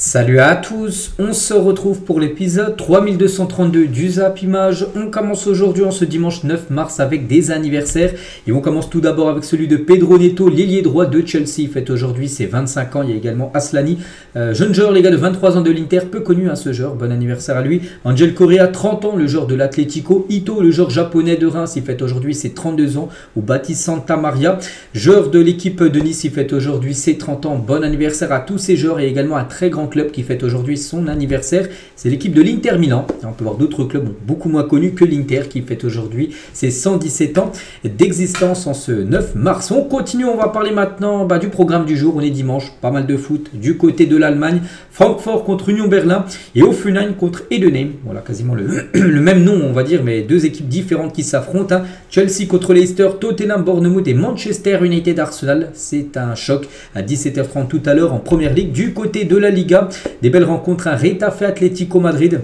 Salut à tous, on se retrouve pour l'épisode 3232 du Zap Image. On commence aujourd'hui en ce dimanche 9 mars avec des anniversaires. Et on commence tout d'abord avec celui de Pedro Neto, l'ailier droit de Chelsea. Il fête aujourd'hui ses 25 ans. Il y a également Aslani, jeune joueur, les gars de 23 ans de l'Inter, peu connu ce joueur. Bon anniversaire à lui. Angel Correa, 30 ans, le joueur de l'Atlético. Ito, le joueur japonais de Reims, il fête aujourd'hui ses 32 ans. Ou Baptiste Santamaria, joueur de l'équipe de Nice, il fête aujourd'hui ses 30 ans. Bon anniversaire à tous ces joueurs et également un très grand club qui fête aujourd'hui son anniversaire, c'est l'équipe de l'Inter Milan. On peut voir d'autres clubs beaucoup moins connus que l'Inter qui fête aujourd'hui ses 117 ans d'existence en ce 9 mars. On continue, on va parler maintenant du programme du jour. On est dimanche, pas mal de foot du côté de l'Allemagne. Francfort contre Union Berlin et Hoffenheim contre Heidenheim. Voilà, quasiment le même nom on va dire, mais deux équipes différentes qui s'affrontent. Chelsea contre Leicester, Tottenham, Bournemouth et Manchester United Arsenal. C'est un choc à 17h30 tout à l'heure en Première Ligue. Du côté de la Liga, des belles rencontres, un Retafe Atlético Madrid.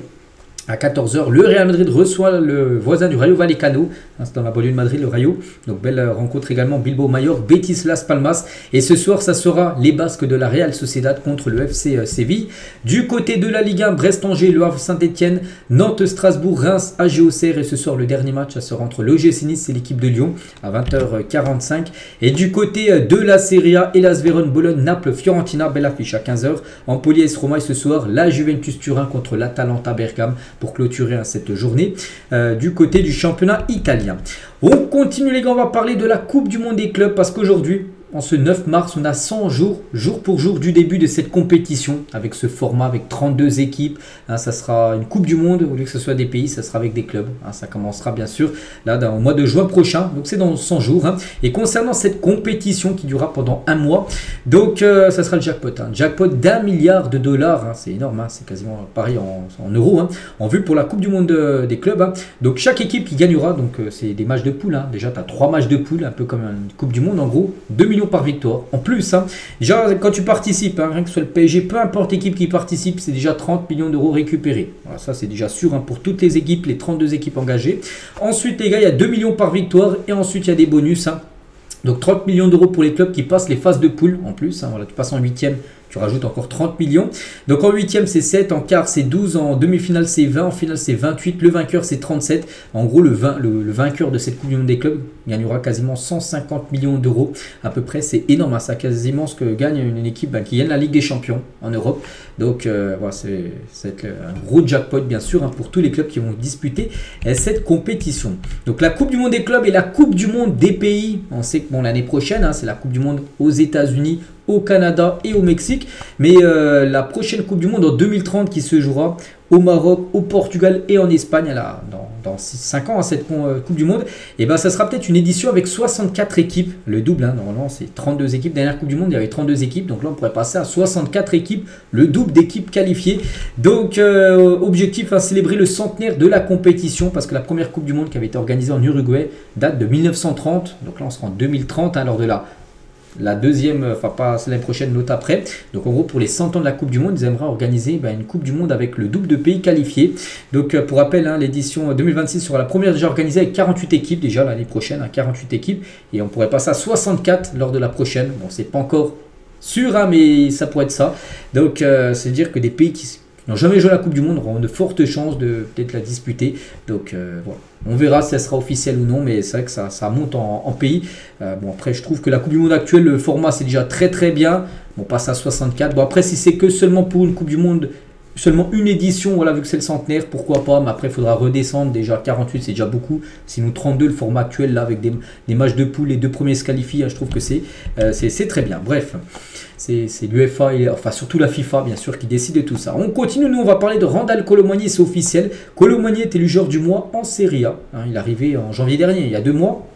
À 14h, le Real Madrid reçoit le voisin du Rayo Vallecano. C'est dans la banlieue de Madrid, le Rayo. Donc, belle rencontre également. Bilbao Mallorca, Betis Las Palmas. Et ce soir, ça sera les Basques de la Real Sociedad contre le FC Séville. Du côté de la Ligue 1, Brest-Angers, Le Havre Saint-Etienne, Nantes-Strasbourg, Reims, AG Auxerre. Et ce soir, le dernier match, ça sera entre l'OGC Nice et l'équipe de Lyon à 20h45. Et du côté de la Serie A, Hellas Vérone, Bologne, Naples, Fiorentina, belle affiche à 15h. Empoli AS Roma. Et ce soir, la Juventus Turin contre l'Atalanta Bergame pour clôturer cette journée du côté du championnat italien. On continue les gars, on va parler de la Coupe du Monde des clubs parce qu'aujourd'hui, en ce 9 mars, on a 100 jours, jour pour jour du début de cette compétition avec ce format, avec 32 équipes. Ça sera une Coupe du Monde, au lieu que ce soit des pays, ça sera avec des clubs. Ça commencera bien sûr là au mois de juin prochain, donc c'est dans 100 jours. Et concernant cette compétition qui durera pendant un mois, donc ça sera le jackpot. Jackpot d'1 milliard de dollars, c'est énorme, c'est quasiment pareil en euros, en vue pour la Coupe du Monde des clubs. Donc chaque équipe qui gagnera, donc c'est des matchs de poule. Déjà, tu as 3 matchs de poule, un peu comme une Coupe du Monde en gros, 2 millions par victoire. En plus, déjà quand tu participes, rien que ce soit le PSG, peu importe l'équipe qui participe, c'est déjà 30 millions d'euros récupérés. Voilà, ça c'est déjà sûr pour toutes les équipes, les 32 équipes engagées. Ensuite les gars, il y a 2 millions par victoire et ensuite il y a des bonus. Donc 30 millions d'euros pour les clubs qui passent les phases de poule en plus. Voilà, tu passes en 8e. Tu rajoutes encore 30 millions. Donc en 8e c'est 7, en quart c'est 12, en demi-finale c'est 20, en finale c'est 28, le vainqueur c'est 37. En gros le vainqueur de cette Coupe du Monde des clubs gagnera quasiment 150 millions d'euros à peu près. C'est énorme, c'est quasiment ce que gagne une équipe qui gagne la Ligue des Champions en Europe. Donc voilà, c'est un gros jackpot bien sûr pour tous les clubs qui vont disputer cette compétition. Donc la Coupe du Monde des clubs et la Coupe du Monde des pays. On sait que l'année prochaine c'est la Coupe du Monde aux États-Unis, au Canada et au Mexique, mais la prochaine Coupe du Monde en 2030 qui se jouera au Maroc, au Portugal et en Espagne dans 5 ans cette Coupe du Monde, et ça sera peut-être une édition avec 64 équipes, le double, normalement c'est 32 équipes, dernière Coupe du Monde il y avait 32 équipes, donc là on pourrait passer à 64 équipes, le double d'équipes qualifiées. Donc objectif célébrer le centenaire de la compétition, parce que la première Coupe du Monde qui avait été organisée en Uruguay date de 1930, donc là on sera en 2030 lors de la deuxième, pas l'année prochaine, l'autre après. Donc en gros pour les 100 ans de la Coupe du Monde, ils aimeraient organiser une Coupe du Monde avec le double de pays qualifiés. Donc pour rappel, l'édition 2026 sera la première déjà organisée avec 48 équipes déjà l'année prochaine, 48 équipes. Et on pourrait passer à 64 lors de la prochaine. Bon, c'est pas encore sûr, mais ça pourrait être ça. Donc c'est dire que des pays qui n'ont jamais joué à la Coupe du Monde auront de fortes chances de peut-être la disputer. Donc voilà. On verra si ça sera officiel ou non, mais c'est vrai que ça monte en pays. Bon, après, je trouve que la Coupe du Monde actuelle, le format, c'est déjà très très bien. On passe à 64. Bon, après, si c'est que seulement pour une Coupe du Monde, seulement une édition, voilà, vu que c'est le centenaire, pourquoi pas. Mais après, il faudra redescendre. Déjà, 48, c'est déjà beaucoup. Sinon, 32, le format actuel, là, avec des matchs de poule, les deux premiers se qualifient, je trouve que c'est très bien. Bref. C'est l'UEFA, enfin surtout la FIFA bien sûr qui décide de tout ça. On continue, nous on va parler de Randal Kolo Muani, c'est officiel. Kolo Muani est élu joueur du mois en Serie A. Il est arrivé en janvier dernier, il y a 2 mois.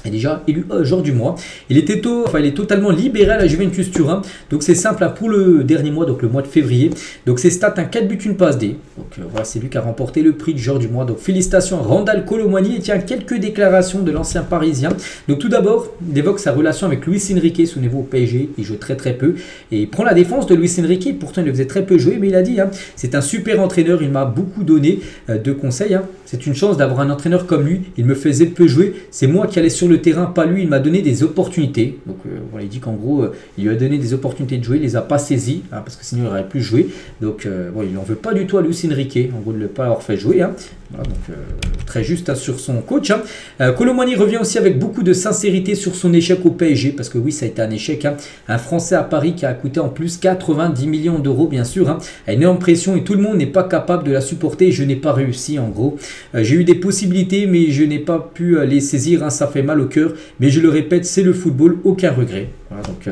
est déjà élu joueur du mois. Il est totalement libéré à la Juventus Turin. Donc c'est simple pour le dernier mois, donc le mois de février. Donc ses stats, 4 buts, une passe D. Donc voilà, c'est lui qui a remporté le prix de joueur du mois. Donc félicitations à Randal Kolo Muani. Et tiens, quelques déclarations de l'ancien Parisien. Donc tout d'abord, il évoque sa relation avec Luis Enrique. Souvenez-vous, au PSG, il joue très peu. Et il prend la défense de Luis Enrique. Pourtant, il le faisait très peu jouer, mais il a dit, c'est un super entraîneur. Il m'a beaucoup donné de conseils. C'est une chance d'avoir un entraîneur comme lui. Il me faisait peu jouer. C'est moi qui allais sur le le terrain, pas lui, il m'a donné des opportunités. Donc voilà, il dit qu'en gros, il lui a donné des opportunités de jouer, il les a pas saisies, hein, parce que sinon il n'aurait plus joué. Donc bon, il n'en veut pas du tout à Luis Enrique, en gros de ne pas avoir fait jouer. Hein. Voilà, donc très juste hein, sur son coach. Hein. Kolo Muani revient aussi avec beaucoup de sincérité sur son échec au PSG, parce que oui, ça a été un échec. Hein. Un Français à Paris qui a coûté en plus 90 millions d'euros, bien sûr. Hein. Une énorme pression et tout le monde n'est pas capable de la supporter. Je n'ai pas réussi, en gros. J'ai eu des possibilités, mais je n'ai pas pu les saisir. Hein. Ça fait mal au cœur, mais je le répète, c'est le football, aucun regret. Voilà, donc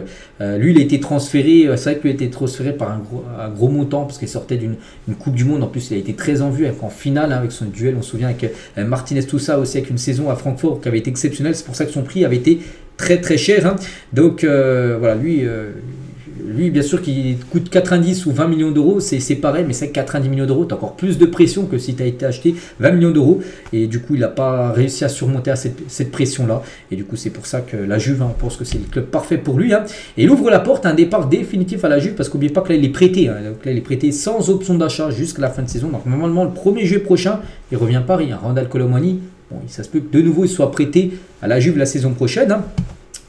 lui, il a été transféré. C'est vrai qu'il a été transféré par un gros montant, parce qu'il sortait d'une Coupe du Monde. En plus, il a été très en vue en finale hein, avec son duel. On se souvient avec Martinez, tout ça aussi, avec une saison à Francfort qui avait été exceptionnelle. C'est pour ça que son prix avait été très très cher. Hein. Donc voilà, lui, bien sûr, qui coûte 90 ou 20 millions d'euros, c'est pareil, mais c'est 90 millions d'euros, tu as encore plus de pression que si tu as été acheté 20 millions d'euros. Et du coup, il n'a pas réussi à surmonter à cette pression-là. Et du coup, c'est pour ça que la Juve, hein, on pense que c'est le club parfait pour lui. Hein. Et il ouvre la porte à un départ définitif à la Juve, parce qu'oubliez pas que là, il est prêté. Hein. Donc là, il est prêté sans option d'achat jusqu'à la fin de saison. Donc normalement, le 1er juillet prochain, il revient à Paris. Hein. Randal Kolo Muani, bon, ça se peut que de nouveau, il soit prêté à la Juve la saison prochaine. Hein.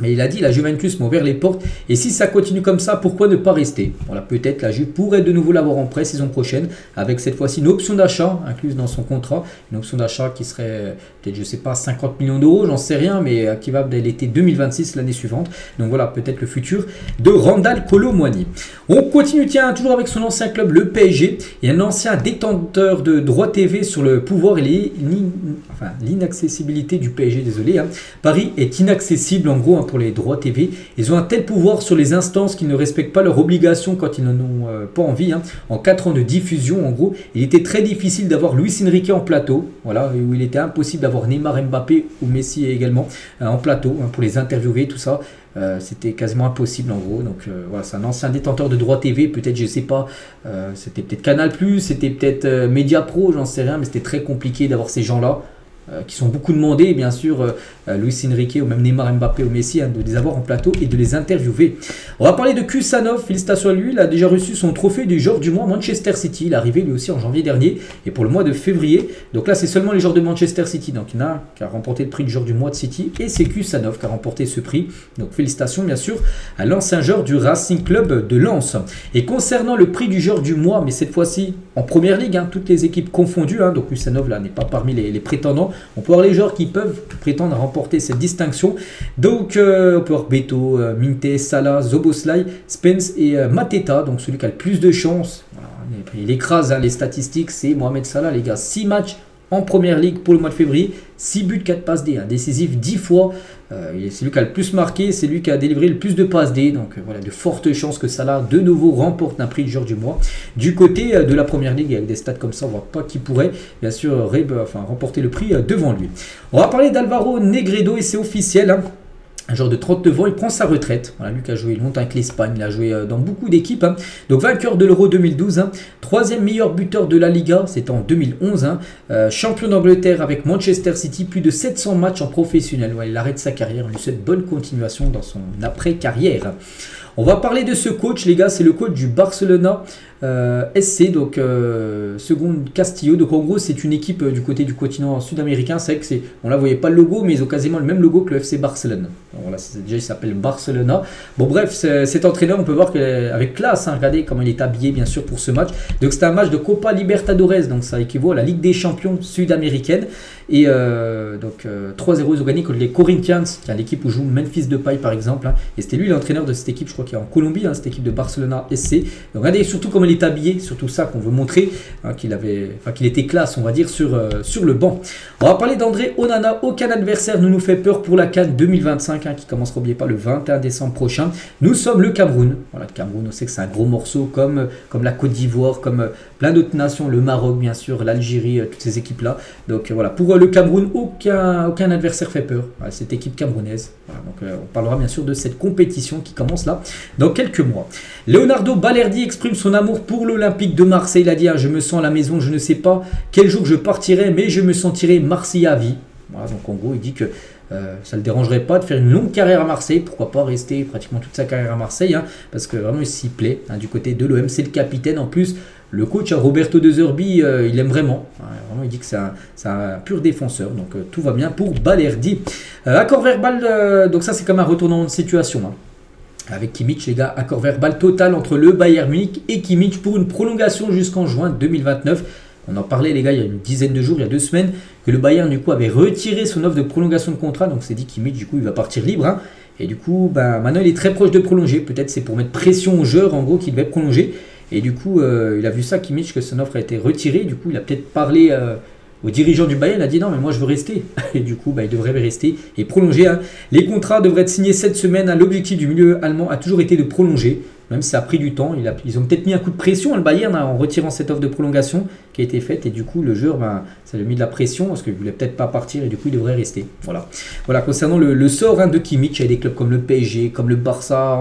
Mais il a dit, la Juventus m'a ouvert les portes. Et si ça continue comme ça, pourquoi ne pas rester? Voilà, peut-être la Juve pourrait de nouveau l'avoir en prêt saison prochaine, avec cette fois-ci une option d'achat incluse dans son contrat. Une option d'achat qui serait peut-être, je sais pas, 50 millions d'euros, j'en sais rien, mais qui va dès l'été 2026, l'année suivante. Donc voilà, peut-être le futur de Randal Kolo Muani. On continue, tiens, toujours avec son ancien club, le PSG. Et un ancien détenteur de droits TV sur le pouvoir et l'inaccessibilité du PSG, désolé. Hein. Paris est inaccessible en gros, hein, pour les droits TV. Ils ont un tel pouvoir sur les instances qu'ils ne respectent pas leurs obligations quand ils n'en ont pas envie. Hein. En 4 ans de diffusion, en gros, il était très difficile d'avoir Luis Enrique en plateau. Voilà, où il était impossible d'avoir Neymar, Mbappé ou Messi également en plateau hein, pour les interviewer, tout ça. C'était quasiment impossible en gros. Donc voilà, c'est un ancien détenteur de droits TV. Peut-être, je sais pas, c'était peut-être Canal+, c'était peut-être Mediapro, j'en sais rien, mais c'était très compliqué d'avoir ces gens-là. Qui sont beaucoup demandés, bien sûr, Luis Enrique ou même Neymar, Mbappé ou Messi, hein, de les avoir en plateau et de les interviewer. On va parler de Kusanov, félicitations à lui, il a déjà reçu son trophée du joueur du mois Manchester City, il est arrivé lui aussi en janvier dernier, et pour le mois de février, donc là c'est seulement les joueurs de Manchester City, donc il y en a un qui a remporté le prix du joueur du mois de City, et c'est Kusanov qui a remporté ce prix, donc félicitations bien sûr à l'ancien joueur du Racing Club de Lens. Et concernant le prix du joueur du mois, mais cette fois-ci en première ligue, hein, toutes les équipes confondues, hein, donc Kusanov là n'est pas parmi les prétendants. On peut voir les joueurs qui peuvent prétendre à remporter cette distinction. Donc, on peut voir Beto, Minte, Salah, Zoboslai, Spence et Mateta. Donc, celui qui a le plus de chances. Voilà, il écrase hein, les statistiques. C'est Mohamed Salah, les gars. 6 matchs en première ligue pour le mois de février. 6 buts, 4 passes D. Hein, décisif 10 fois. C'est lui qui a le plus marqué. C'est lui qui a délivré le plus de passes D. Donc, voilà, de fortes chances que Salah de nouveau remporte un prix de joueur du mois. Du côté de la première ligue, avec des stats comme ça, on ne voit pas qui pourrait, bien sûr, remporter le prix devant lui. On va parler d'Alvaro Negredo et c'est officiel. Hein. Un joueur de 39 ans, il prend sa retraite. Voilà, lui qui a joué longtemps avec l'Espagne, il a joué dans beaucoup d'équipes. Hein. Donc vainqueur de l'Euro 2012, hein. 3e meilleur buteur de la Liga, c'était en 2011. Hein. Champion d'Angleterre avec Manchester City, plus de 700 matchs en professionnel. Ouais, il arrête sa carrière, on lui souhaite bonne continuation dans son après-carrière. On va parler de ce coach, les gars, c'est le coach du Barcelona SC, donc Second Castillo. Donc en gros, c'est une équipe du côté du continent sud-américain. C'est vrai que on là, vous voyez pas le logo, mais ils ont quasiment le même logo que le FC Barcelone. Voilà, déjà, il s'appelle Barcelona. Bon, bref, cet entraîneur, on peut voir qu'avec classe, hein, regardez comment il est habillé, bien sûr, pour ce match. Donc c'est un match de Copa Libertadores, donc ça équivaut à la Ligue des Champions sud-américaine. Et donc 3-0, ils ont gagné contre les Corinthians, qui est l'équipe où joue Memphis Depay par exemple. Hein. Et c'était lui l'entraîneur de cette équipe, je crois qu'il est en Colombie, hein, cette équipe de Barcelona SC. Donc regardez surtout comment il est habillé, surtout ça qu'on veut montrer, hein, qu'il était classe, on va dire, sur le banc. On va parler d'André Onana. Aucun adversaire ne nous fait peur pour la CAN 2025, hein, qui commencera, n'oubliez pas, le 21 décembre prochain. Nous sommes le Cameroun. Voilà, le Cameroun, on sait que c'est un gros morceau, comme la Côte d'Ivoire, comme plein d'autres nations, le Maroc bien sûr, l'Algérie, toutes ces équipes-là. Donc voilà, pour le Cameroun, aucun adversaire fait peur. Voilà, cette équipe camerounaise. Voilà, donc on parlera bien sûr de cette compétition qui commence là dans quelques mois. Leonardo Balerdi exprime son amour pour l'Olympique de Marseille. Il a dit, je me sens à la maison, je ne sais pas quel jour je partirai, mais je me sentirai Marseillais à vie. Voilà, donc en gros, il dit que ça ne le dérangerait pas de faire une longue carrière à Marseille. Pourquoi pas rester pratiquement toute sa carrière à Marseille, parce que vraiment il s'y plaît. Du côté de l'OM, c'est le capitaine. En plus, le coach Roberto De Zerbi, il aime vraiment. Vraiment, il dit que c'est un pur défenseur. Donc tout va bien pour Balerdi. Accord verbal, donc ça c'est comme un retournement de situation. Avec Kimmich, les gars, accord verbal total entre le Bayern Munich et Kimmich pour une prolongation jusqu'en juin 2029. On en parlait, les gars, il y a une dizaine de jours, il y a 2 semaines, que le Bayern, du coup, avait retiré son offre de prolongation de contrat. Donc, c'est dit Kimmich, du coup, il va partir libre. Et du coup, maintenant, il est très proche de prolonger. Peut-être c'est pour mettre pression aux joueurs, en gros, qu'il devait prolonger. Et du coup, il a vu ça, Kimmich, que son offre a été retirée. Du coup, il a peut-être parlé aux dirigeants du Bayern. Il a dit non, mais moi, je veux rester. Et du coup, il devrait rester et prolonger. Les contrats devraient être signés cette semaine. L'objectif du milieu allemand a toujours été de prolonger. Même si ça a pris du temps, ils ont peut-être mis un coup de pression, le Bayern, en retirant cette offre de prolongation qui a été faite. Et du coup, le joueur, ça lui a mis de la pression parce qu'il ne voulait peut-être pas partir et du coup, il devrait rester. Voilà, concernant le sort de Kimmich, il y a des clubs comme le PSG, comme le Barça,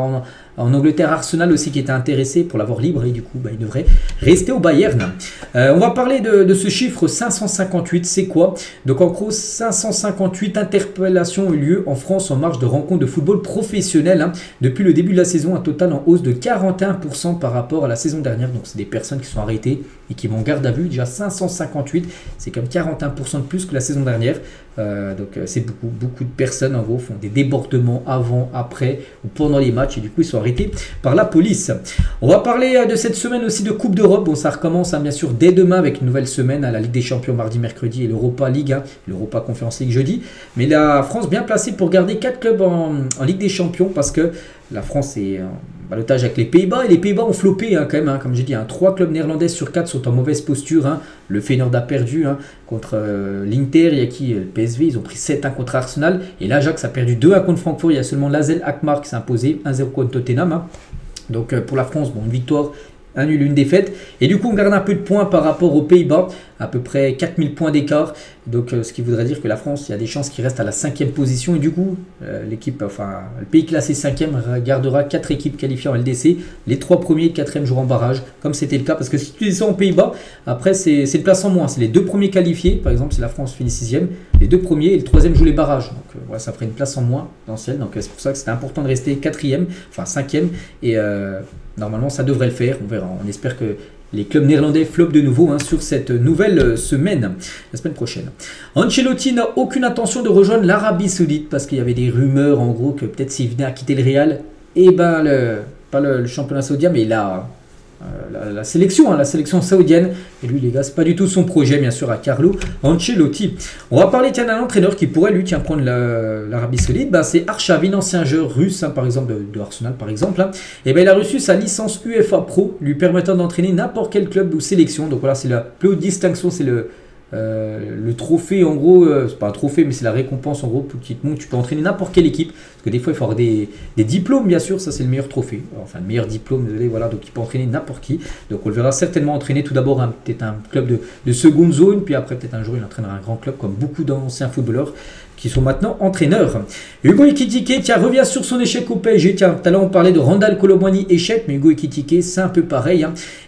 en Angleterre, Arsenal aussi qui était intéressé pour l'avoir libre et du coup, il devrait rester au Bayern. On va parler de ce chiffre 558, c'est quoi? Donc en gros, 558 interpellations ont eu lieu en France en marge de rencontres de football professionnel. Depuis le début de la saison, un total en hausse de 41% par rapport à la saison dernière. Donc c'est des personnes qui sont arrêtées et qui vont en garde à vue. Déjà 558, c'est comme 41% de plus que la saison dernière. Donc c'est beaucoup de personnes en gros font des débordements avant, après ou pendant les matchs et du coup ils sont arrêtés par la police. On va parler de cette semaine aussi de Coupe d'Europe. Bon, ça recommence bien sûr dès demain avec une nouvelle semaine à la Ligue des Champions mardi, mercredi et l'Europa League, l'Europa Conference League jeudi. Mais la France bien placée pour garder 4 clubs en Ligue des Champions parce que la France est en ballottage avec les Pays-Bas et les Pays-Bas ont floppé quand même, comme j'ai dit, 3 clubs néerlandais sur 4 sont en mauvaise posture. Le Feyenoord a perdu contre l'Inter, il y a qui le PSV, ils ont pris 7-1 contre Arsenal et l'Ajax a perdu 2-1 contre Francfort. Il y a seulement l'AZ Alkmaar qui s'est imposé 1-0 contre Tottenham. Donc pour la France, une victoire, un nul, une défaite. Et du coup, on garde un peu de points par rapport aux Pays-Bas, à peu près 4000 points d'écart. Donc, ce qui voudrait dire que la France, il y a des chances qu'il reste à la 5e position. Et du coup, le pays classé 5e gardera 4 équipes qualifiées en LDC. Les 3 premiers et le 4e joueront en barrage, comme c'était le cas. Parce que si tu descends aux Pays-Bas, après, c'est le place en moins. C'est les 2 premiers qualifiés. Par exemple, si la France finit 6e, les 2 premiers et le 3e jouent les barrages. Donc, ça ferait une place en moins potentielle. Donc, c'est pour ça que c'était important de rester 4e, enfin 5e. Et normalement, ça devrait le faire. On verra. On espère que les clubs néerlandais flopent de nouveau sur cette nouvelle semaine, la semaine prochaine. Ancelotti n'a aucune intention de rejoindre l'Arabie Saoudite parce qu'il y avait des rumeurs en gros que peut-être s'il venait à quitter le Real, pas le championnat saoudien, mais la sélection saoudienne. Et lui, les gars, c'est pas du tout son projet, bien sûr, à Carlo Ancelotti. On va parler d'un entraîneur qui pourrait, lui, prendre l'Arabie Saoudite. C'est Arshavin, ancien joueur russe, par exemple, de Arsenal, par exemple. Et il a reçu sa licence UEFA Pro, lui permettant d'entraîner n'importe quel club ou sélection. Donc voilà, c'est la plus haute distinction, c'est le trophée, en gros, c'est pas un trophée, mais c'est la récompense, en gros, qui te montre, tu peux entraîner n'importe quelle équipe. Parce que des fois, il faut avoir des diplômes, bien sûr, ça c'est le meilleur trophée. Enfin, le meilleur diplôme, désolé, voilà, donc il peut entraîner n'importe qui. Donc on le verra certainement entraîner tout d'abord peut-être un club de seconde zone, puis après, peut-être un jour, il entraînera un grand club, comme beaucoup d'anciens footballeurs qui sont maintenant entraîneurs. Hugo Ekitike, revient sur son échec au PSG. Tout à l'heure, on parlait de Randal Kolo Muani, échec, mais Hugo Ekitike, c'est un peu pareil.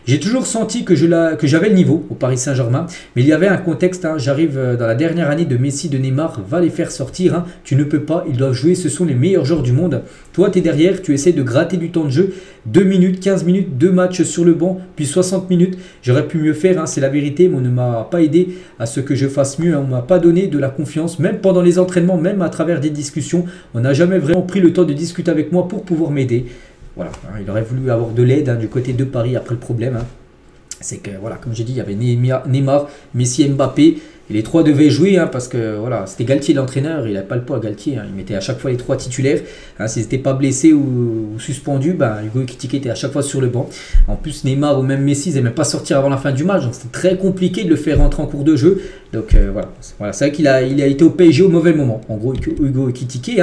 J'ai toujours senti que j'avais le niveau au Paris Saint-Germain, mais il y avait un contexte. J'arrive dans la dernière année de Messi, de Neymar, va les faire sortir. Tu ne peux pas, ils doivent jouer, ce sont les meilleurs joueurs du monde. Toi, tu es derrière, tu essaies de gratter du temps de jeu. 2 minutes, 15 minutes, 2 matchs sur le banc, puis 60 minutes. J'aurais pu mieux faire, c'est la vérité, mais on ne m'a pas aidé à ce que je fasse mieux. On ne m'a pas donné de la confiance, même pendant les entraînements, même à travers des discussions. On n'a jamais vraiment pris le temps de discuter avec moi pour pouvoir m'aider. Voilà, il aurait voulu avoir de l'aide du côté de Paris. Après, le problème, c'est que, voilà, comme j'ai dit, il y avait Neymar, Messi, Mbappé. Et les 3 devaient jouer parce que voilà, c'était Galtier l'entraîneur, il n'avait pas le poids Galtier, il mettait à chaque fois les 3 titulaires. S'ils n'étaient pas blessés ou suspendus, Hugo Ekitike était à chaque fois sur le banc. En plus, Neymar ou même Messi, ils n'aimaient pas sortir avant la fin du match, donc c'était très compliqué de le faire rentrer en cours de jeu. Donc voilà, c'est vrai qu'il a été au PSG au mauvais moment, en gros, Hugo Ekitike.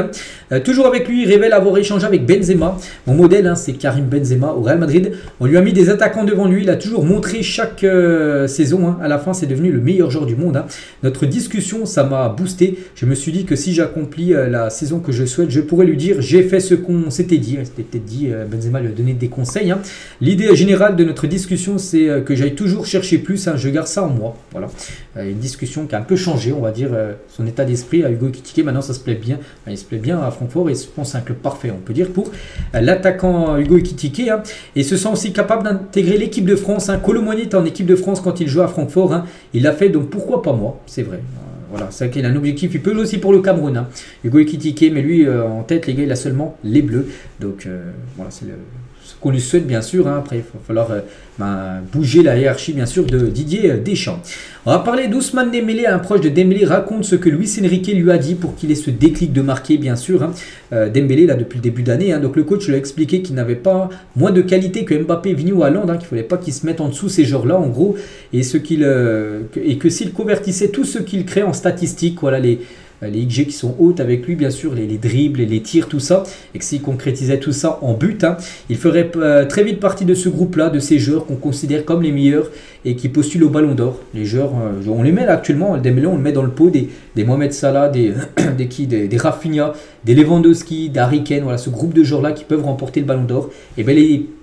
Toujours avec lui, il révèle avoir échangé avec Benzema. Mon modèle, c'est Karim Benzema au Real Madrid. On lui a mis des attaquants devant lui, il a toujours montré chaque saison. À la fin, c'est devenu le meilleur joueur du monde. Notre discussion, ça m'a boosté. Je me suis dit que si j'accomplis la saison que je souhaite, je pourrais lui dire j'ai fait ce qu'on s'était dit. C'était peut-être dit, Benzema lui a donné des conseils. L'idée générale de notre discussion, c'est que j'aille toujours chercher plus. Je garde ça en moi. Voilà. Une discussion discussion qui a un peu changé, on va dire, son état d'esprit à Hugo Ekitike. Maintenant, ça se plaît bien. Il se plaît bien à Francfort et je pense que c'est un club parfait, on peut dire, pour l'attaquant Hugo Ekitike. Hein, et se sent aussi capable d'intégrer l'équipe de France. Hein. Kolo Muani était en équipe de France quand il jouait à Francfort. Hein. Il l'a fait, donc pourquoi pas moi, c'est vrai. Voilà, c'est vrai qu'il a un objectif, il peut jouer aussi pour le Cameroun. Hein. Hugo Ekitike, mais lui, en tête, les gars, il a seulement les Bleus. Donc voilà, c'est ce qu'on lui souhaite, bien sûr. Hein. Après, il va falloir bouger la hiérarchie, bien sûr, de Didier Deschamps. On va parler d'Ousmane Dembélé. Un proche de Dembélé raconte ce que Luis Enrique lui a dit pour qu'il ait ce déclic de marquer, bien sûr. Hein. Dembélé, là, depuis le début d'année, hein, donc le coach lui a expliqué qu'il n'avait pas moins de qualité que Mbappé, Vini ou Haaland, hein, qu'il ne fallait pas qu'il se mette en dessous ces joueurs-là, en gros, et que s'il convertissait tout ce qu'il crée en statistiques, voilà, les XG qui sont hautes avec lui, bien sûr, les dribbles, les tirs, tout ça, et que s'il concrétisait tout ça en but, hein, il ferait très vite partie de ce groupe-là, de ces joueurs qu'on considère comme les meilleurs et qui postulent au Ballon d'Or. Les joueurs, on les met là actuellement, Dembélé, on le met dans le pot des Mohamed Salah, des Rafinha, des Lewandowski, des Harry Kane, voilà, ce groupe de joueurs-là qui peuvent remporter le Ballon d'Or. Et bien,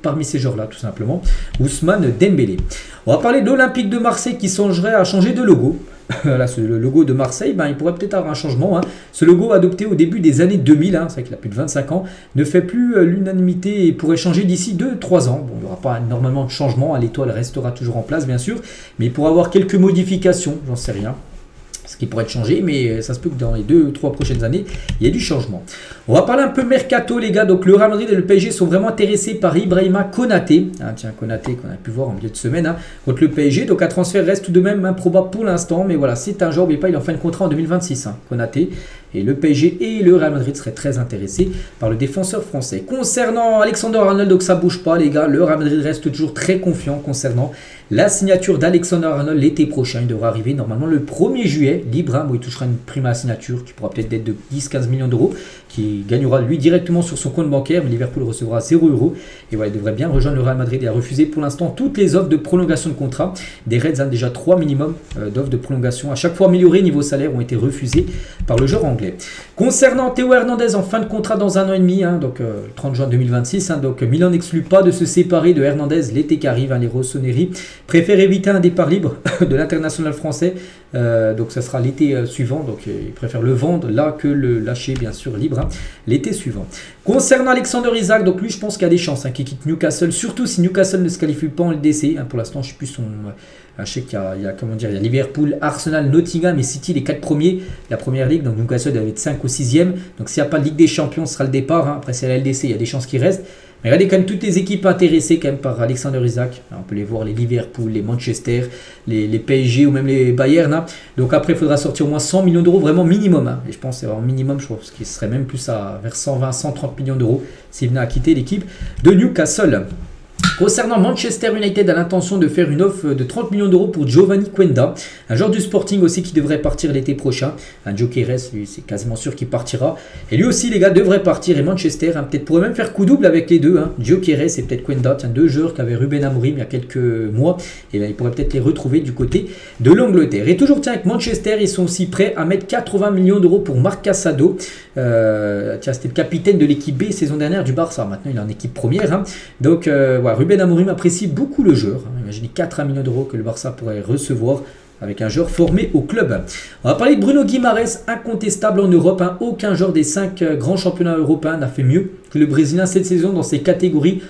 parmi ces joueurs-là, tout simplement, Ousmane Dembélé. On va parler de l'Olympique de Marseille qui songerait à changer de logo. Là, le logo de Marseille, il pourrait peut-être avoir un changement. Hein. Ce logo adopté au début des années 2000, hein, c'est vrai qu'il a plus de 25 ans, ne fait plus l'unanimité et pourrait changer d'ici 2-3 ans. Bon, il n'y aura pas normalement de changement, hein, l'étoile restera toujours en place bien sûr, mais il pourrait avoir quelques modifications, j'en sais rien. Ce qui pourrait être changé, mais ça se peut que dans les 2-3 prochaines années, il y ait du changement. On va parler un peu mercato, les gars. Donc, le Real Madrid et le PSG sont vraiment intéressés par Ibrahima Konaté. Ah, tiens, Konaté qu'on a pu voir en milieu de semaine hein, contre le PSG. Donc, un transfert reste tout de même improbable pour l'instant. Mais voilà, c'est un joueur, n'oubliez pas, il est en fin de contrat en 2026, hein, Konaté. Et le PSG et le Real Madrid seraient très intéressés par le défenseur français. Concernant Alexander-Arnold, donc ça ne bouge pas, les gars. Le Real Madrid reste toujours très confiant concernant la signature d'Alexander-Arnold l'été prochain. Il devra arriver normalement le 1er juillet, libre, hein, où il touchera une prime à la signature qui pourra peut-être être de 10-15 millions d'euros, qui gagnera lui directement sur son compte bancaire, mais Liverpool recevra 0 €. Et voilà, il devrait bien rejoindre le Real Madrid et a refusé pour l'instant toutes les offres de prolongation de contrat. Des Reds, hein, déjà 3 minimum d'offres de prolongation, à chaque fois améliorées niveau salaire, ont été refusées par le joueur anglais. Concernant Théo Hernandez en fin de contrat dans 1 an et demi, hein, donc 30 juin 2026, hein, donc Milan n'exclut pas de se séparer de Hernandez l'été qui arrive, hein, les Rossoneri préfèrent éviter un départ libre de l'international français, donc ça sera l'été suivant, donc ils préfèrent le vendre là que le lâcher bien sûr libre hein, l'été suivant. Concernant Alexander Isak, donc lui je pense qu'il y a des chances hein, qu'il quitte Newcastle, surtout si Newcastle ne se qualifie pas en LDC, hein, pour l'instant je ne sais plus son... je sais qu'il y a, comment dire, il y a Liverpool, Arsenal, Nottingham et City, les 4 premiers, la première ligue, donc Newcastle doit être 5 ou 6e, donc s'il n'y a pas de Ligue des Champions ce sera le départ, hein. Après c'est la LDC, il y a des chances qu'il reste. Mais regardez quand même toutes les équipes intéressées quand même par Alexander Isak. On peut les voir, les Liverpool, les Manchester, les PSG ou même les Bayern. Hein. Donc après, il faudra sortir au moins 100 millions d'euros, vraiment minimum. Hein. Et je pense que c'est vraiment minimum, je pense qu'il serait même plus vers 120, 130 millions d'euros s'il venait à quitter l'équipe de Newcastle. Concernant Manchester United, a l'intention de faire une offre de 30 millions d'euros pour Giovanni Quenda, un joueur du Sporting aussi qui devrait partir l'été prochain. Un Gyökeres, lui, c'est quasiment sûr qu'il partira. Et lui aussi, les gars, devrait partir. Et Manchester, hein, peut-être pourrait même faire coup double avec les deux. Hein. Gyökeres et peut-être Quenda, tiens, deux joueurs qu'avait Ruben Amorim il y a quelques mois. Et bien, il pourrait peut-être les retrouver du côté de l'Angleterre. Et toujours, tiens, avec Manchester, ils sont aussi prêts à mettre 80 millions d'euros pour Marc Casado. Tiens, c'était le capitaine de l'équipe B saison dernière du Barça. Maintenant, il est en équipe première. Hein. Donc, voilà, Ruben Amorim apprécie beaucoup le joueur. Imaginez 4 millions d'euros que le Barça pourrait recevoir avec un joueur formé au club. On va parler de Bruno Guimaraes, incontestable en Europe. Hein. Aucun joueur des 5 grands championnats européens n'a fait mieux que le Brésilien cette saison dans ces catégories.